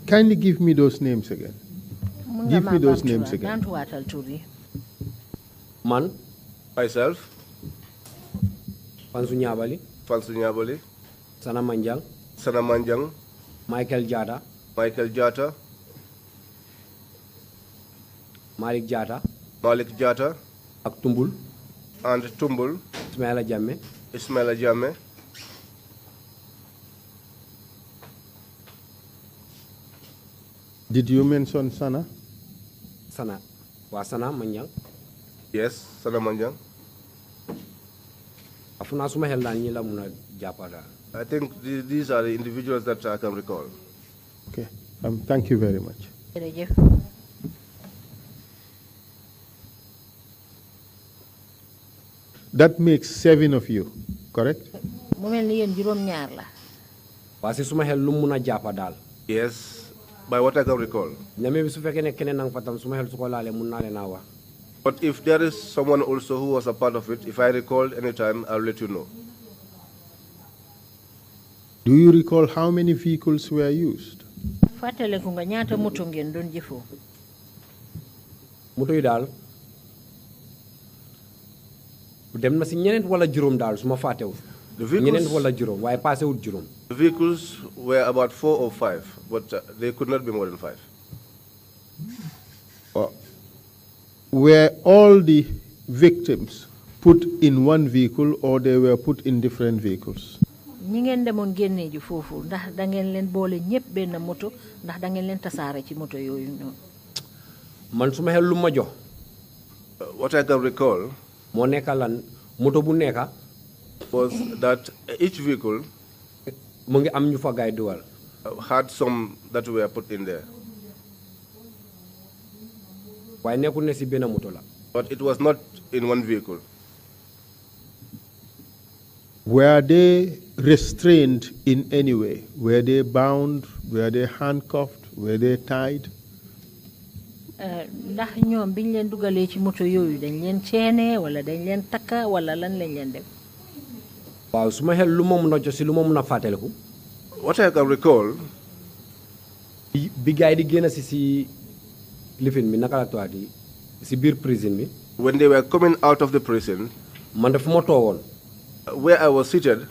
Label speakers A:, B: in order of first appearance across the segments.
A: Kindly give me those names again. Give me those names again.
B: Man,
C: Myself,
B: Fansu Nyabali,
C: Fansu Nyaboli,
B: Sanna Manjang,
C: Sanna Manjang,
B: Michael Jata,
C: Michael Jata,
B: Malik Jata,
C: Malik Jata,
B: ak Tumbul,
C: and Tumbul,
B: Ismaila Jamme,
C: Ismaila Jammeh.
A: Did you mention Sanna?
B: Sanna, wa Sanna Manjang.
C: Yes, Sanna Manjang.
B: Afuna suma hel dal ñi la mëna jappada.
C: I think these are the individuals that I can recall.
A: Okay. Thank you very much. That makes 7 of you, correct?
B: Wa ci suma hel lu mëna jappadal.
C: Yes, by what I can recall.
B: Ñame bi su fekkee ne keneen nang fatam suma hel su ko laalee mën naa leen a wax.
C: But if there is someone also who was a part of it, if I recall any time, I'll let you know.
A: Do you recall how many vehicles were used?
B: Moto yi daal dem na si ñeneen wala juróom daal su ma fàttewul. ñeneen wala juróom waaye passé wul juróom.
C: The vehicles were about 4 or 5, but they could not be more than 5.
A: Were all the victims put in one vehicle or they were put in different vehicles?
D: ñi ngeen demoon génnee ji foofu ndax da ngeen leen boole ñëpp benn moto ndax da ngeen leen tasaare ci moto yooyu noonu.
B: man su ma xel lu ma jox.
C: What I can recall
B: moo nekka lan moto bu nekka
C: was that each vehicle
B: mu ngi am ñu fa gaay duwal
C: had some that were put in there.
B: waaye nekkul ne si benn moto la.
C: But it was not in one vehicle.
A: Were they restrained in any way? Were they bound? Were they handcuffed? Were they tied?
D: ndax ñoom biñ leen dugalee ci moto yooyu dañ leen ceene wala dañ leen takka wala lan lañ leen def.
B: waaw su ma xel lu ma mun a jox si lu ma mun a fàttaliku.
C: What I can recall.
B: bi gaay di génn si lifin bi naka la tuwaati si biir prison bi.
C: When they were coming out of the prison.
B: man dafa ma toogoon.
C: Where I was seated.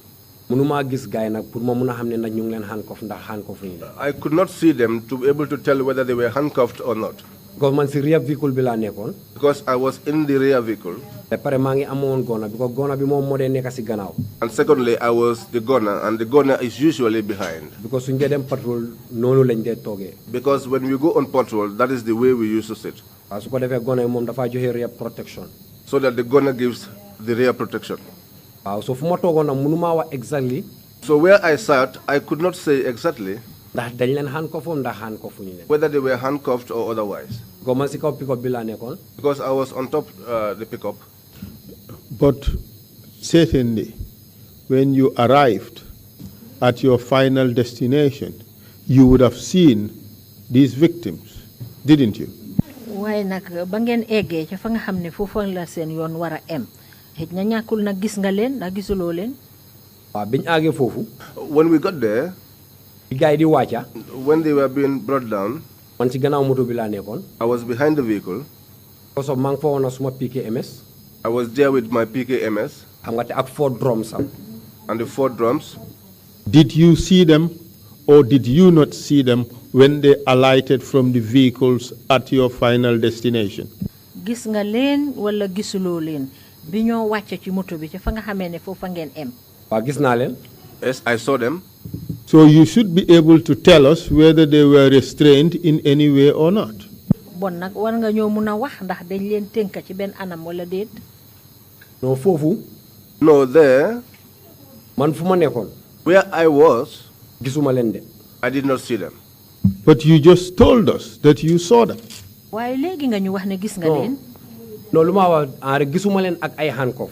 B: mënuma gis gaay nag pour ma mun a xam ne nag ñu ngi leen handcuff ndax handcuff ñu.
C: I could not see them to be able to tell whether they were handcuffed or not.
B: because man si rear vehicle bi laa nekkoon.
C: Because I was in the rear vehicle.
B: ba pare maa ngi amoon gona because gona bi moom moo dee nekk si gannaaw.
C: And secondly, I was the gunner, and the gunner is usually behind.
B: because suñ dee dem patrol noonu lañ dee toogee.
C: Because when we go on patrol, that is the way we used to sit.
B: waaw su ko defee gona yi moom dafaa joxe rear protection.
C: So that the gunner gives the rear protection.
B: waaw so fu ma toogoon nag mënumaa wax exactly.
C: So where I sat, I could not say exactly.
B: ndax dañ leen handcuff ndax handcuff ñu leen.
C: Whether they were handcuffed or otherwise.
B: because man si kaw pick-up bi laa nekkoon.
C: Because I was on top the pickup.
A: But certainly, when you arrived at your final destination, you would have seen these victims, didn't you?
D: waaye nag ba ngeen eggee ca fa nga xam ne foofu la seen yoon war a em xëj na ñàkkul nag gis nga leen ndax gisuloo leen.
B: waaw biñ àggee foofu.
C: When we got there.
B: bi gaay di wàcca.
C: When they were being brought down.
B: man si gannaaw moto bi laa nekkoon.
C: I was behind the vehicle.
B: because maa ngi fa woon suma PKMS.
C: I was there with my PKMS.
B: xam nga te ak 4 drums am.
C: And the 4 drums.
A: Did you see them or did you not see them when they alighted from the vehicles at your final destination?
D: gis nga leen wala gisuloo leen bi ñoo wàcce ci moto bi ca fa nga xamee ne foofa ngeen em.
B: waaw gis naa leen.
C: Yes, I saw them.
A: So you should be able to tell us whether they were restrained in any way or not.
D: bon nag war nga ñoo mun a wax ndax dañ leen tënka ci benn anam wala déet.
B: non foofu.
C: No, there.
B: man fu ma nekkoon.
C: Where I was.
B: gisuma leen de.
C: I did not see them.
A: But you just told us that you saw them.
D: waaye léegi nga ñu wax ne gis nga leen.
B: non lu ma wax rek gisuma leen ak ay handcuff.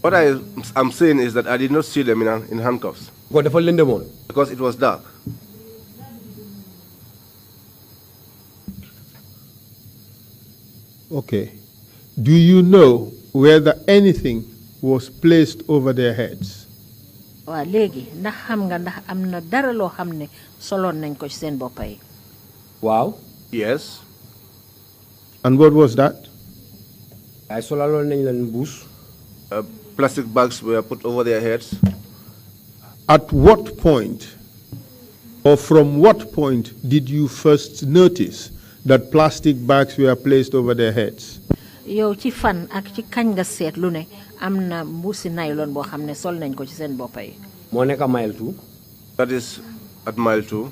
C: What I am saying is that I did not see them in handcuffs.
B: ko dafa lëndëmoon.
C: Because it was dark.
A: Okay. Do you know whether anything was placed over their heads?
D: waa léegi ndax xam nga ndax am na dara loo xam ne soloon nañ ko ci seen boppa yi.
B: waaw.
C: Yes.
A: And what was that?
B: ay solaloon nañ leen mbuus.
C: Plastic bags were put over their heads.
A: At what point, or from what point, did you first notice that plastic bags were placed over their heads?
D: yow ci fan ak ci kañ nga seetlu ne am na mbuusi nylon boo xam ne sol nañ ko ci seen boppa yi.
B: moo nekk mile 2.
C: That is at mile 2.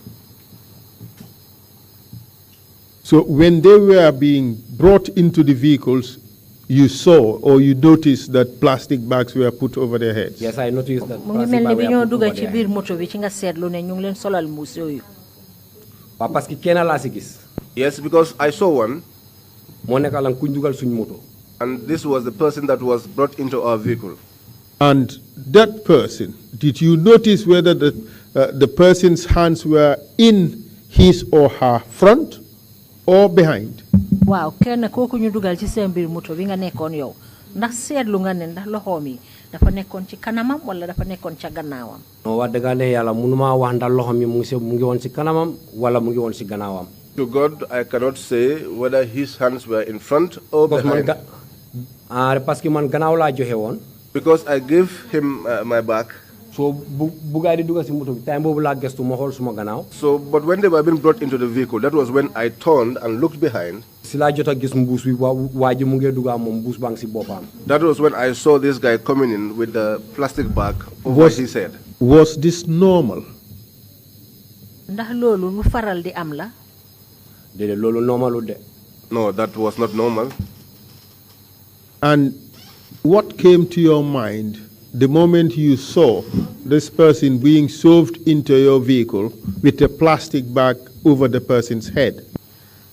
A: So when they were being brought into the vehicles, you saw or you noticed that plastic bags were put over their heads?
B: Yes, I noticed that.
D: mu ngi mel ni bi ñoo dugga ci biir moto bi ci nga seetlu ne ñu ngi leen solal mbuus yooyu.
B: waaw parce que kenn laa si gis.
C: Yes, because I saw one.
B: moo nekk lan kuñ dugal suñ moto.
C: And this was the person that was brought into our vehicle.
A: And that person, did you notice whether the person's hands were in his or her front or behind?
D: waaw kenn kooku ñu dugal ci seen biir moto bi nga nekkoon yow ndax seetlu nga ne ndax loxoom yi dafa nekkoon ci kanamam wala dafa nekkoon ca gannaawam.
B: non wax dëgg ne yàlla mënuma wax ndax loxoom yi mu ngi woon si kanamam wala mu ngi woon si gannaawam.
C: To God, I cannot say whether his hands were in front or behind.
B: parce que man gannaaw laa joxe woon.
C: Because I gave him my back.
B: so bu gaay di dugal si moto bi time boobu laa gestu ma xool suma gannaaw.
C: So, but when they were being brought into the vehicle, that was when I turned and looked behind.
B: si laa jot a gis mbuus bi waa ji mu ngi dugal moom mbuus baa ngi si boppam.
C: That was when I saw this guy coming in with the plastic bag over his head.
A: Was this normal?
D: ndax loolu lu faral di am la.
B: déedéet loolu normalu de.
C: No, that was not normal.
A: And what came to your mind the moment you saw this person being shoved into your vehicle with a plastic bag over the person's head?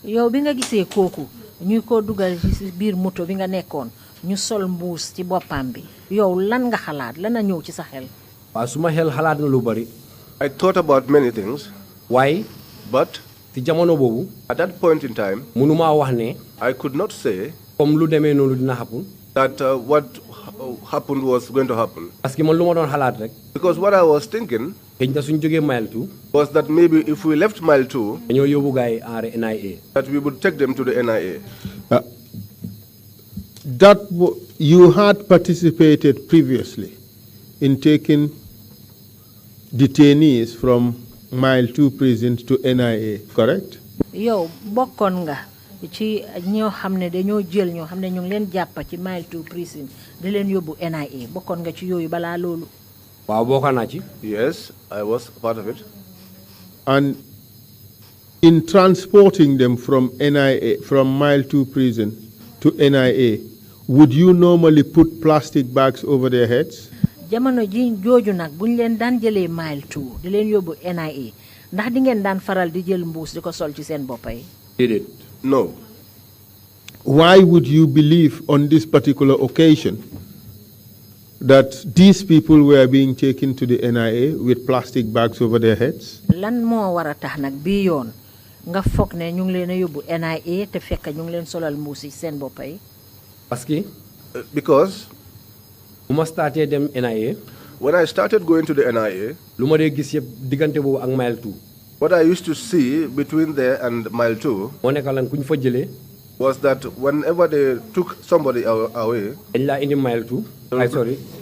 D: yow bi nga gisee kooku ñu ko dugal ci biir moto bi nga nekkoon ñu sol mbuus ci boppam bi yow lan nga xalaat lan a ñëw ci sa xel.
B: waaw suma xel xalaat na lu bari.
C: I thought about many things.
B: waaye.
C: But
B: ci jamono boobu.
C: at that point in time,
B: mënuma wax ne.
C: I could not say
B: comme lu demee noonu dina happen.
C: that what happened was going to happen.
B: parce que man lu ma doon xalaat rek.
C: Because what I was thinking
B: xëy na suñ jógee mile 2.
C: was that maybe if we left mile 2,
B: dañoo yóbbu gaay NIA.
C: that we would take them to the NIA.
A: You had participated previously in taking detainees from mile 2 prisons to NIA, correct?
D: yow bokkoon nga ci ñoo xam ne dañoo jël ñoo xam ne ñu ngi leen jàpp ci mile 2 prison di leen yóbbu NIA bokkoon nga ci yooyu balaa loolu.
B: waaw bokk naa ci.
C: Yes, I was part of it.
A: And in transporting them from NIA, from mile 2 prison to NIA, would you normally put plastic bags over their heads?
D: jamono ji jooju nag buñ leen daan jëlee mile 2 di leen yóbbu NIA ndax di ngeen daan faral di jël mbuus di ko sol ci seen boppa yi.
B: déedéet.
C: No.
A: Why would you believe on this particular occasion that these people were being taken to the NIA with plastic bags over their heads?
D: lan moo war a tax nag bii yoon nga foog ne ñu ngi leen a yóbbu NIA te fekk ñu ngi leen solal mbuus yi seen boppa yi.
B: parce que.
C: Because
B: bu ma startee dem NIA.
C: when I started going to the NIA,
B: lu ma dee gis yëpp diggante boobu ak mile 2.
C: what I used to see between there and mile 2
B: moo nekk lan ku ñu fa jëlee.
C: was that whenever they took somebody away,
B: dañ laa indi mile 2.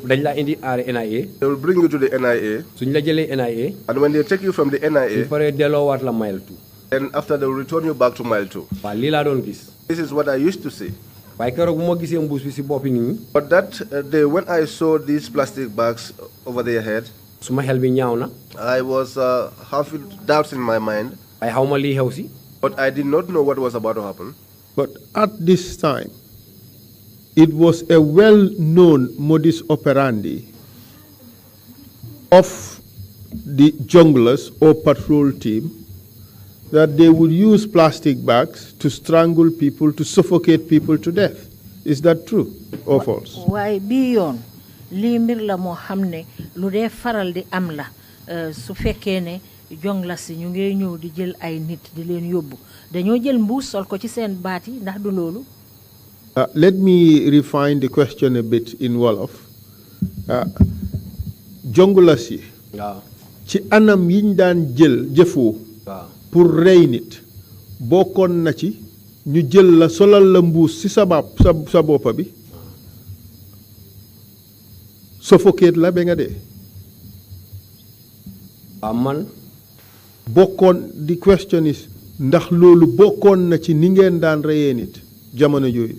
B: dañ laa indi NIA.
C: they will bring you to the NIA.
B: suñ la jëlee NIA.
C: And when they take you from the NIA,
B: suñ paree delloowaat la mile 2.
C: then after they will return you back to mile 2.
B: waaw lii laa doon gis.
C: This is what I used to see.
B: waaye keroog bu ma gisee mbuus bi si boppi nit ñi.
C: But that day when I saw these plastic bags over their head,
B: suma xel bi ñaaw na.
C: I was having doubts in my mind.
B: waaye xaw ma lii xew si.
C: But I did not know what was about to happen.
A: But at this time, it was a well-known modus operandi of the junglers or patrol team that they would use plastic bags to strangle people, to suffocate people to death. Is that true or false?
D: waaye bii yoon lii mbir la moo xam ne lu dee faral di am la su fekkee ne jongla si ñu ngi ñëw di jël ay nit di leen yóbbu dañoo jël mbuus sol ko ci seen baat yi ndax du loolu.
A: Let me refine the question a bit in Wolof. jongulas yi
B: waaw
A: ci anam yiñ daan jël jëfoo
B: waaw
A: pour rey nit bokkoon na ci ñu jël la solal la mbuus ci sa boppa bi suffocate la ba nga dee
B: man
A: bokkoon the question is ndax loolu bokkoon na ci ni ngeen daan reyee nit jamono jooyu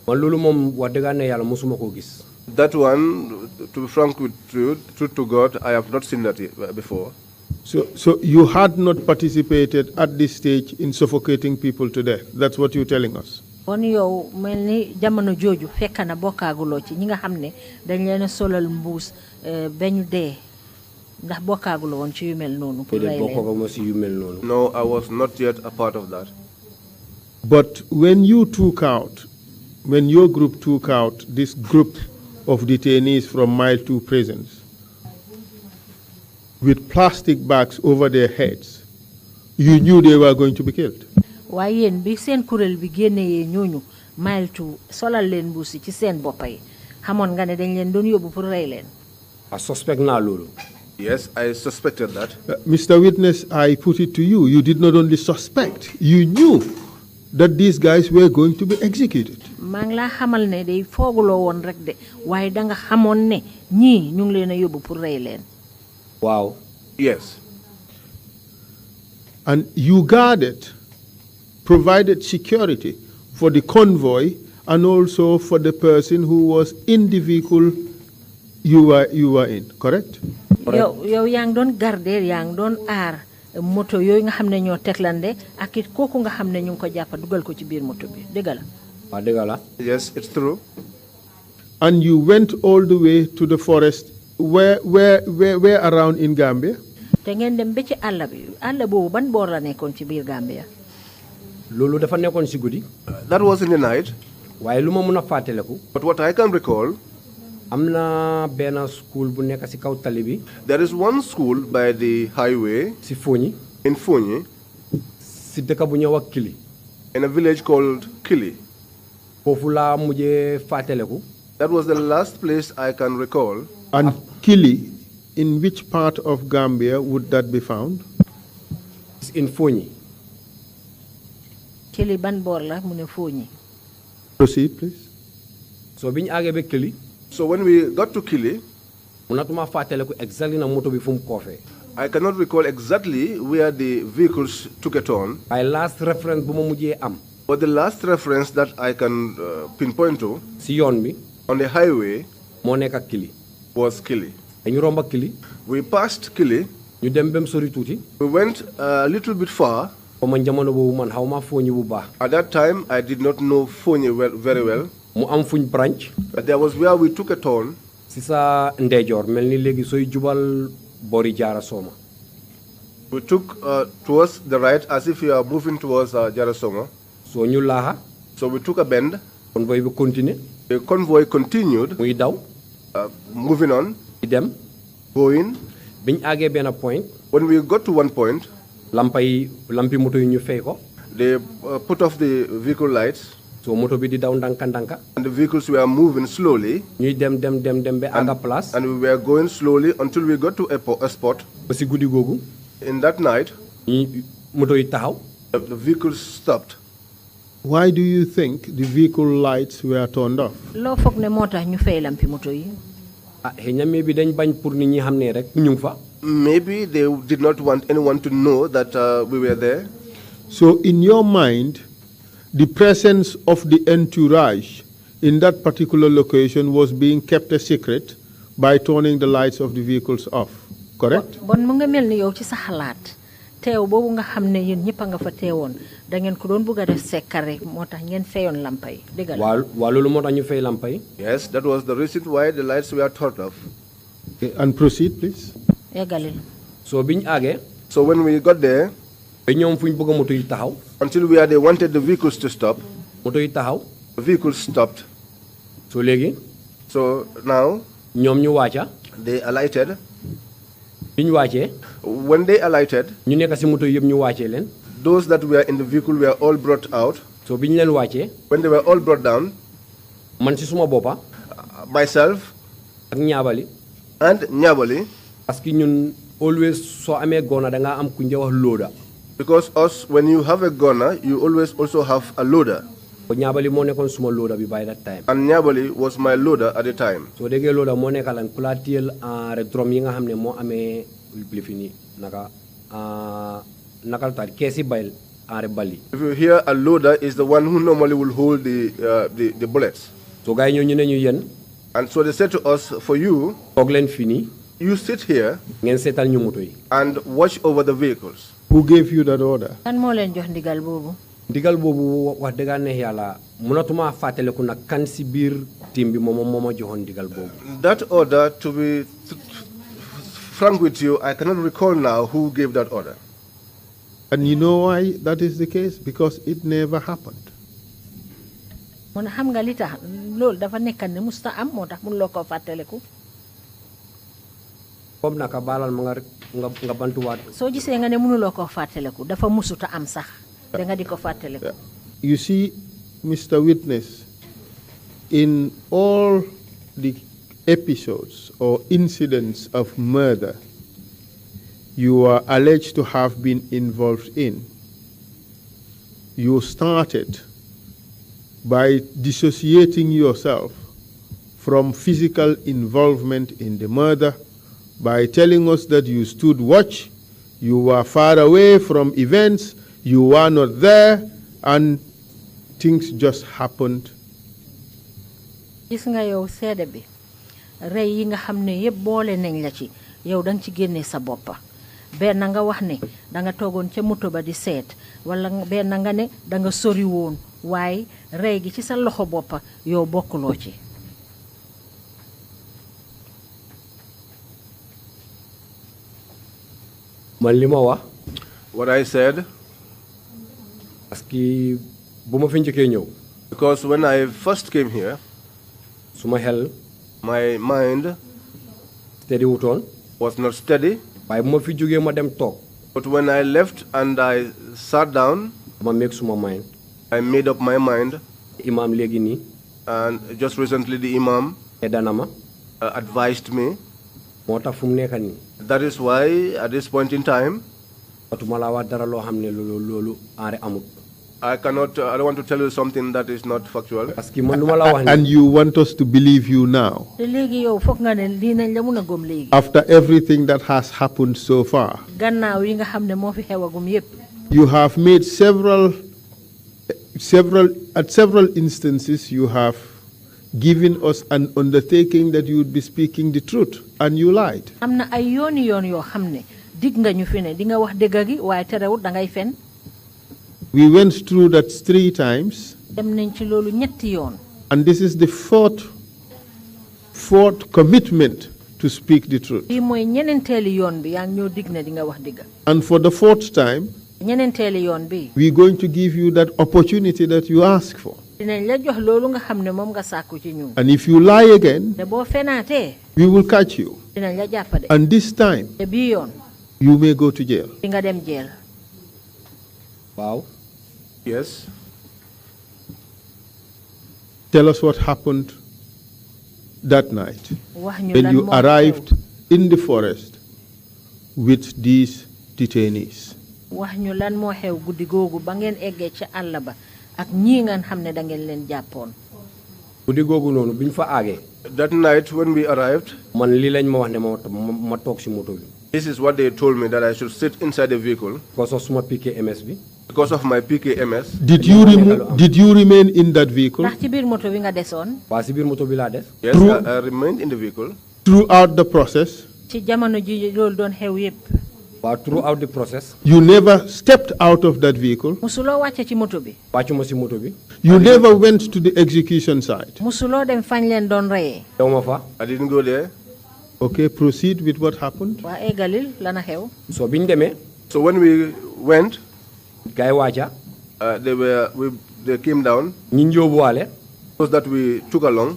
B: man loolu moom wax dëgg ne yàlla mosuma koo gis
C: That one, to be frank with you, truth to God, I have not seen that before.
A: So you had not participated at this stage in suffocating people to death. That's what you're telling us.
D: Kon yow melni jamono joju fekk na bokkaaguloo ci ñi nga xam ne dañ leen a solal mbuus bañu dee ndax bokkaaguloo woon ci yu mel noonu pour rey leen.
C: No, I was not yet a part of that.
A: But when your group took out this group of detainees from Mile 2 prisons with plastic bags over their heads, you knew they were going to be killed.
D: Waaye yéen bi seen kuréel bi génnee ñooñu Mile 2 solal leen mbuus ci seen boppa yi xamoon nga ne dañ leen doon yóbbu pour rey leen.
B: I suspect naa loolu.
C: Yes, I suspected that.
A: Mr. Witness, I put it to you. You did not only suspect, you knew that these guys were going to be executed.
D: maa ngi laa xamal ne day fooguloo woon rek de waaye danga xamoon ne ñii ñu ngi leen a yóbbu pour rey leen.
B: Waaw.
C: Yes.
A: And you provided security for the convoy and also for the person who was in the vehicle you were in, correct?
D: yow yaa ngi doon garder yaa ngi doon aar moto yooyu nga xam ne ñoo teglande ak it kooku nga xam ne ñu ngi ko jàppa dugal ko ci biir moto bi dëgg la.
B: waaw dëgg la.
C: Yes, it's true.
A: And you went all the way to the forest where around in Gambia?
D: te ngeen dem ba ci àll bi àll boobu ban boor la nekkoon ci biir Gambia.
B: loolu dafa nekkoon si guddi.
C: That was in the night.
B: waaye lu ma mun a fàttaliku.
C: But what I can recall,
B: am na benn school bu nekk si kaw tali bi.
C: there is one school by the highway.
B: si Fonyi.
C: In Fonyi.
B: si dëkk bu ñëw ak Kili.
C: In a village called Kili.
B: foofu laa mujjee fàttaliku.
C: That was the last place I can recall.
A: And Kili, in which part of Gambia would that be found?
B: In Fonyi.
D: Kili ban boor la mu ne Fonyi.
A: Proceed, please.
B: So biñ àggee ba Kili.
C: So when we got to Kili,
B: munatuma fàttaliku exactly na moto bi fu mu koofee.
C: I cannot recall exactly where the vehicles took a turn.
B: My last reference bu ma mujjee am.
C: But the last reference that I can pinpoint to,
B: si yoon bi,
C: on the highway,
B: moo nekk ak Kili.
C: was Kili.
B: dañu romb ak Kili.
C: We passed Kili.
B: ñu dem bem sori tuuti.
C: We went a little bit far.
B: man jamono boobu man xaw ma Fonyi bu baax.
C: At that time, I did not know Fonyi very well.
B: mu am fuñ branch.
C: But there was where we took a turn.
B: si sa ndeyjoor mel ni léegi sooy jubal bori Jaara Soma.
C: We took towards the right as if we are moving towards Jarasoma.
B: So ñu laaxa.
C: So we took a bend.
B: Convoy bi continué.
C: The convoy continued.
B: muy daw.
C: Moving on.
B: di dem.
C: Going.
B: biñ àggee benn point.
C: When we got to one point.
B: lampi moto yi ñu fay ko.
C: They put off the vehicle lights.
B: So moto bi di daw ndanka.
C: And the vehicles were moving slowly.
B: ñuy dem ba àgga place.
C: And we were going slowly until we got to a spot.
B: ba si guddi googu.
C: In that night,
B: moto yi taxaw.
C: The vehicles stopped.
A: Why do you think the vehicle lights were turned off?
D: loo foog ne moo tax ñu fay lampi moto yi.
B: xëy na bi dañ bañ pour nit ñi xam ne rek ñu ngi fa.
C: Maybe they did not want anyone to know that we were there.
A: So in your mind, the presence of the entourage in that particular location was being kept a secret by turning the lights of the vehicles off, correct?
D: bon mu nga mel ni yow ci sa xalaat teew boobu nga xam ne yéen ñëpp a nga fa teewoon da ngeen ko doon bëgg a def sekkare moo tax ngeen fayoon lampa yi dëgg la.
B: waaw loolu moo tax ñu fay lampa yi.
C: Yes, that was the reason why the lights were turned off.
A: Okay, and proceed, please.
D: eggalil.
B: So biñ àggee.
C: So when we got there,
B: ba ñoom fuñ bëgg moto yi taxaw.
C: until where they wanted the vehicles to stop,
B: moto yi taxaw.
C: the vehicles stopped.
B: So léegi.
C: So now,
B: ñoom ñu wàcca.
C: they alighted.
B: biñ wàccee.
C: When they alighted,
B: ñu nekk si moto yëpp ñu wàccee leen.
C: those that were in the vehicle were all brought out.
B: So biñ leen wàccee.
C: When they were all brought down,
B: man si suma boppa.
C: myself
B: ak ñaabali.
C: And Nyabali,
B: parce que ñun always soo amee gona da nga am ku wax loader.
C: because us, when you have a gunner, you always also have a loader.
B: ko Nyabali moo nekkoon suma loader bi by that time.
C: And Nyabali was my loader at the time.
B: soo déggee loader moo nekkalan ku la téyel drum yi nga xam ne moo amee lifini naka nakal tar keesi bayl are bali.
C: If you hear a loader is the one who normally will hold the bullets.
B: so gars yi ñoo ñu ne ñu yéen.
C: And so they said to us, for you,
B: toog leen fini.
C: you sit here
B: ngeen seetal ñu moto yi.
C: and watch over the vehicles.
A: Who gave you that order?
D: kan moo leen jox ndigal boobu.
B: ndigal boobu wax dëgg neex yàlla mënatuma fàttaliku nag kan si biir team bi moom moo ma joxoon ndigal boobu.
C: That order, to be frank with you, I cannot recall now who gave that order.
A: And you know why that is the case? Because it never happened.
D: mu ne xam nga li tax loolu dafa nekkan ne musta am moo tax mun loo ko fàttaliku.
B: comme naka baalal ma nga bantuwaat.
D: soo gisee nga ne mënuloo ko fàttaliku dafa musuta am sax. da nga di ko fàttaliku.
A: You see, Mr. Witness, in all the episodes or incidents of murder you are alleged to have been involved in, you started by dissociating yourself from physical involvement in the murder by telling us that you stood watch, you were far away from events, you were not there, and things just happened.
D: gis nga yow seede bi rey yi nga xam ne yëpp boole nañ la ci yow danga ci génne sa boppa benn nga wax ne danga toogoon ca moto ba di seet wala benn nga ne danga sori woon waaye rey gi ci sa loxo boppa yow bokkuloo ci.
B: man li ma wax.
C: What I said,
B: parce que bu ma fi njëkkee ñëw.
C: because when I first came here,
B: suma xel.
C: my mind
B: steady wutoon.
C: was not steady.
B: waaye bu ma fi jógee ma dem toog.
C: But when I left and I sat down,
B: ma make suma mind.
C: I made up my mind.
B: Imam léegi nii.
C: And just recently the Imam
B: Edanama.
C: Advised me.
B: moo tax fu mu nekk nii.
C: That is why at this point in time,
B: watuma laa wax dara loo xam ne loolu aare amut.
C: I don't want to tell you something that is not factual.
B: parce que man lu ma la wax
A: And you want us to believe you now?
D: te léegi yow foog nga ne lii nañ la mun a gëm léegi.
A: After everything that has happened so far?
D: gannaaw yi nga xam ne moo fi xewagum yépp.
A: You have made at several instances you have given us an undertaking that you would be speaking the truth, and you lied.
D: am na ay yoon yoo xam ne dig nga ñu fi ne di nga wax dëgg gi waaye terewut da ngay fen.
A: We went through that 3 times.
D: dem nañ ci loolu ñetti yoon.
A: And this is the fourth commitment to speak the truth.
D: bii mooy ñeneenteeli yoon bi yaa ngi ñoo dig ne di nga wax dëgg.
A: And for the 4th time,
D: ñeneenteeli yoon bi.
A: we're going to give you that opportunity that you ask for.
D: dinañ la jox loolu nga xam ne moom nga sàkku ci ñun.
A: And if you lie again,
D: te boo fenaatee.
A: we will catch you.
D: dinañ la jàppade.
A: And this time,
D: te bii yoon.
A: you may go to jail.
D: di nga dem jeel.
B: waaw.
C: Yes.
A: Tell us what happened that night
D: wax ñu
A: when
D: lan
A: you
D: moo
A: arrived in the forest with these detainees.
D: wax ñu lan moo xew guddi googu ba ngeen eggee ca àll ba ak ñii ngeen xam ne da ngeen leen jàppoon.
B: guddi googu noonu bi ñu fa aagee.
C: That night when we arrived,
B: man lii lañ ma wax ne ma toog si moto bi.
C: this is what they told me, that I should sit inside the vehicle.
B: because of suma PKMS bi.
C: Because of my PKMS.
A: Did you remain in that vehicle?
D: ndax ci biir moto bi nga desoon.
B: waa si biir moto bi laa des.
C: Yes, I remained in the vehicle.
A: Throughout the process?
D: ci jamono ji loolu doon xew yépp.
B: waaw throughout the process.
A: You never stepped out of that vehicle?
D: musuloo wàcce ci moto bi.
B: wàccuma si moto bi.
A: You never went to the execution site?
D: musuloo dem fañ leen doon reyee.
B: dew ma fa.
C: I didn't go there.
A: Okay, proceed with what happened.
D: waa eggalil lana xew.
B: so biñ demee.
C: So when we went,
B: gars yi wàcca.
C: they came down.
B: ñi yóbbuwaale.
C: Those that we took along,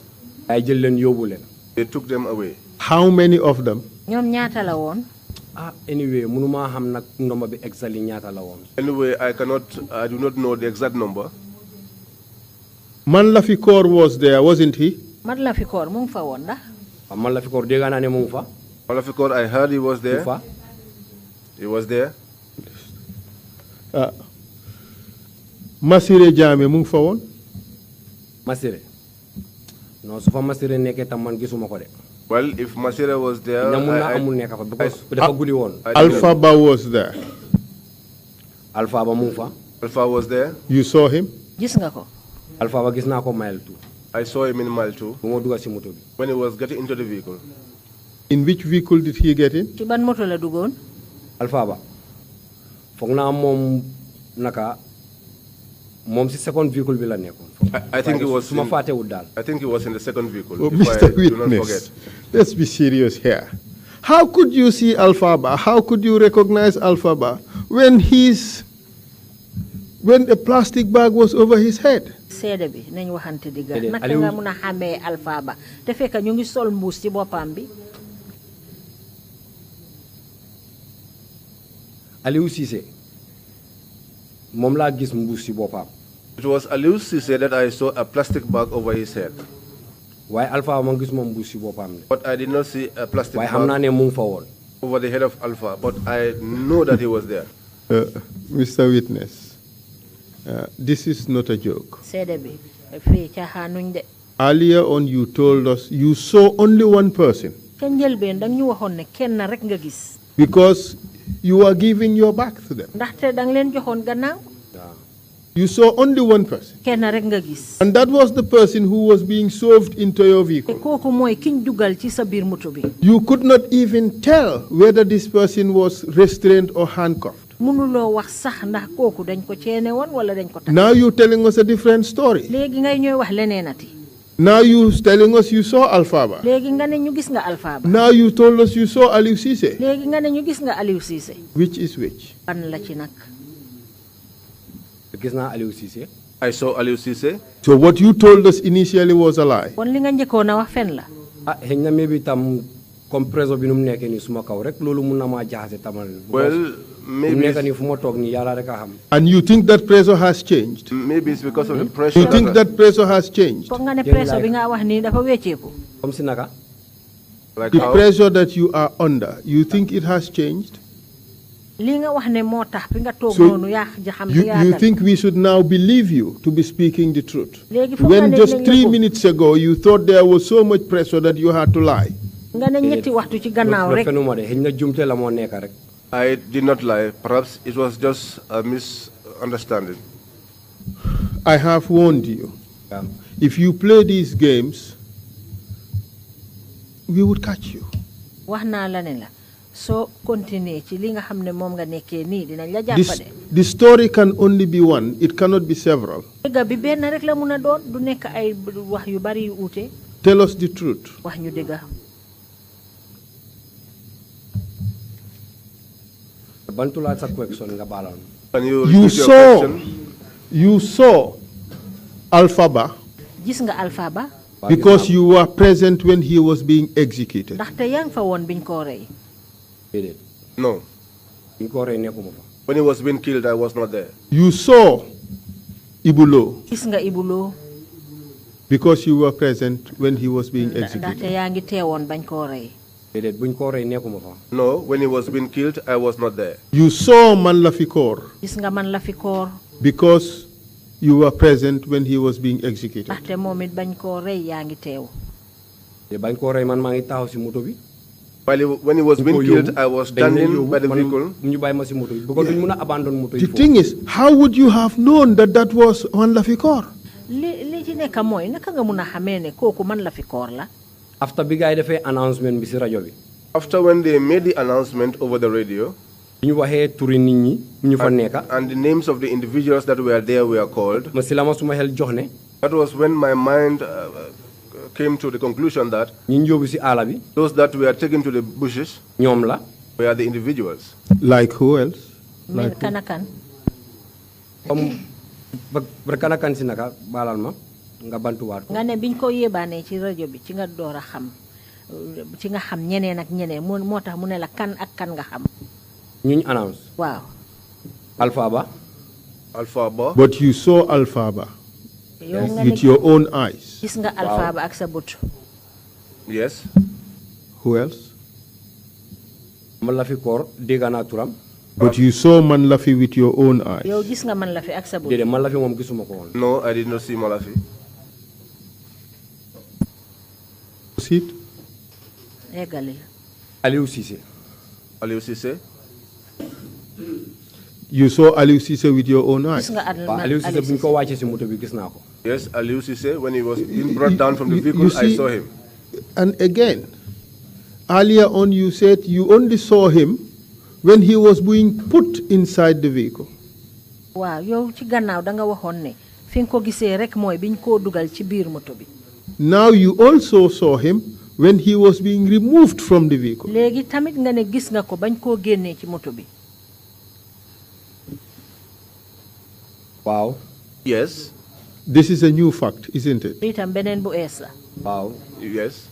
B: ay jël leen yóbbu leen.
C: they took them away.
A: How many of them?
D: ñoom ñaata la woon.
B: Anyway mënuma xam nag nomba bi exactly ñaata la woon.
C: Anyway, I do not know the exact number.
A: Man Lafikor was there, wasn't he?
D: Man Lafikor mu ngi fa woon ndax.
B: man la fi koor dégg naa ne mu ngi fa.
C: Malafikor, I heard he was there.
B: fa
C: He was there.
A: Masire Jammeh mu ngi fa woon.
B: Masire non su fa Masire nekkee tam man gisuma ko de.
C: Well, if Masira was there,
B: ñamul na amul nekk fa because dafa guddi woon.
A: Alpha Ba was there.
B: Alpha Ba mu ngi fa.
C: Alpha was there.
A: You saw him?
D: gis nga ko.
B: Alpha Ba gis naa ko mile 2.
C: I saw him in mile 2
B: bu ma dugal si moto bi.
C: when he was getting into the vehicle.
A: In which vehicle did he get in?
D: ci ban moto la duggoon.
B: Alpha Ba foog naa moom naka moom si second vehicle bi la nekkoon.
C: I think it was.
B: su ma fàttewul daal.
C: I think he was in the second vehicle.
A: Oh,
C: if
A: Mr.
C: I do not
A: Witness,
C: forget.
A: let's be serious here. How could you see Alpha Ba? How could you recognize Alpha Ba when a plastic bag was over his head?
D: seede bi nañ waxante digga
B: Déedéet,
D: naka
B: Aliou-
D: nga mun a xàmmee Alpha Ba te fekk ñu ngi sol mbuus ci boppam bi.
B: Aliou Cissé moom laa gis mbuus si boppam.
C: It was Aliou Cissé that I saw a plastic bag over his head.
B: waaye Alpha Ba ma gis moom mbuus si boppam de.
C: But I did not see a plastic
B: waaye xam naa
C: bag
B: ne mu ngi fa woon.
C: over the head of Alpha. But I know that he was there.
A: Mr. Witness, this is not a joke.
D: seede bi fii caaxaanuñ de.
A: Earlier on, you told us you saw only one person
D: ca njëlbeen dang ñu waxoon ne kenn rek nga gis.
A: because you were giving your back to them.
D: ndaxte dang leen joxoon gannaaw.
B: waaw
A: You saw only one person.
D: kenn rek nga gis.
A: And that was the person who was being shoved into your
D: te
A: vehicle.
D: kooku mooy kiñ dugal ci sa biir moto bi.
A: You could not even tell whether this person was restrained or handcuffed.
D: mënuloo wax sax ndax kooku dañ ko ceene woon wala dañ ko takk.
A: Now you're telling us a different story.
D: léegi ngay ñooy wax leneenati.
A: Now you're telling us you saw Alpha Ba.
D: léegi nga ne ñu gis nga Alpha Ba.
A: Now you told us you saw Aliou Cissé.
D: léegi nga ne ñu gis nga Aliou Cissé.
A: Which is which?
D: ban la ci nag.
B: gis naa Aliou Cissé.
C: I saw Aliou Cissé.
A: So what you told us initially was a lie.
D: kon li nga njëkkoon a wax fen la.
B: xëy na mais bi tam comme préso bi nu mu nekkee nii suma kaw rek loolu mun na maa jaxase tamal.
C: Well,
B: mu
C: maybe
B: nekk nii fu ma toog nii yàlla rek a xam.
A: And you think that pressure has changed?
C: maybe it's because of the pressure.
A: You think that pressure has changed?
D: foog nga ne
B: Jërëjëf.
D: presso bi nga wax nii dafa wecceeku.
B: comme si naka.
C: like
A: The
C: how?
A: pressure that you are under, you think it has changed?
D: li nga wax ne moo tax fi nga toog
A: So
D: noonu yaa xam
A: you
D: yaatal.
A: think we should now believe you to be speaking the truth?
D: léegi foog nga
A: When
D: ne
A: just
D: dinañ la
A: 3
D: ko-
A: minutes ago you thought there was so much pressure that you had to lie.
D: nga ne ñetti waxtu ci gannaaw
B: loolu
D: rek.
B: fenuma de xëy na jumte la moo nekk rek.
C: I did not lie. Perhaps it was just a misunderstanding.
A: I have warned you.
B: waaw
A: If you play these games, we would catch you.
D: wax naa la ne la soo continuer ci li nga xam ne moom nga nekkee nii dinañ la jàppale.
A: The story can only be one, it cannot be several.
D: dëgg bi benn rek la mun a doon du nekk ay wax yu bari yu uute.
A: Tell us the truth.
D: wax ñu dëgg.
B: bantulaat sa question nga baalal ma.
C: Can you
A: You
C: repeat your
A: saw,
C: question?
A: you saw Alpha Ba
D: gis nga Alpha Ba
A: because you were present when he was being executed.
D: ndaxte yaa ngi fa woon biñ koo rey.
B: déedéet
C: No.
B: bi ñu ko rey nekkuma fa.
C: When he was being killed, I was not there.
A: You saw Ibulo
D: gis nga Ibuloo
A: because you were present when he was being
D: ndaxte
A: executed.
D: yaa ngi teewoon bañ koo rey.
B: déedéet bu ñu ko rey nekkuma fa.
C: No, when he was being killed, I was not there.
A: You saw Manlafikor
D: gis nga man la fi koor
A: because you were present when he was being executed.
D: ndaxte moom it bañ koo rey yaa ngi teew.
B: te bañ ko rey man maa ngi taxaw si moto bi.
C: When he was being
B: ko
C: killed,
B: yóbbu,
C: I was
B: dañ leen
C: standing
B: yóbbu,
C: by the
B: man
C: vehicle.
B: ñu bàyyi ma si moto bi. because duñ mun a abandon moto yi
A: The
B: foofu.
A: thing is, how would you have known that that was Manlafikor?
D: li ci nekk mooy naka nga mun a xamee ne kooku man la fi koor la.
B: after bi gars yi defee announcement bi si rajo bi.
C: After when they made the announcement over the radio,
B: bi ñu waxee turi nit ñi ñu fa nekka.
C: and the names of the individuals that were there were called,
B: ma si la ma suma xel jox ne.
C: that was when my mind came to the conclusion that
B: ñi ñu yóbbu si àll bi.
C: those that were taken to the bushes
B: ñoom la.
C: were the individuals.
A: Like who else?
D: mel kan ak kan.
B: comme ba kan ak kan si naka baalal ma nga bantuwaat ko.
D: nga ne biñ ko yébaanee ci rajo bi ci nga door a xam ci nga xam ñeneen ak ñeneen moo tax mu ne la kan ak kan nga xam.
B: ñu announce.
D: waaw.
B: Alpha Ba.
C: Alpha Ba.
A: But you saw Alpha Ba
D: yow nga ne
A: with your own eyes.
D: gis nga Alpha Ba ak sa bët.
C: Yes.
A: Who else?
B: man la fi koor dégg naa turam.
A: But you saw Manlafi with your own eyes.
D: yow gis nga man la fi ak sa bët.
B: déedéet man la fi moom gisuma ko woon.
C: No, I did not see Malafi.
A: Proceed.
D: eggali.
B: Aliou Cissé.
C: Aliou Cissé?
A: You saw Aliou Cissé with your own eyes.
D: gis nga
B: waaw Aliou Cissé bu ñu ko wàccee si moto bi gis naa ko.
C: Yes, Aliou Cissé, when he was being brought down from the
A: You
C: vehicle, I
A: see-
C: saw him.
A: And again, earlier on you said you only saw him when he was being put inside the vehicle.
D: waaw yow ci gannaaw da nga waxoon ne fi nga ko gisee rek mooy biñ koo dugal ci biir moto bi.
A: Now you also saw him when he was being removed from the vehicle.
D: léegi tamit nga ne gis nga ko bañ koo génnee ci moto bi.
B: waaw.
C: Yes,
A: This is a new fact, isn't it?
D: itam beneen bu ees la.
B: waaw.
C: yes.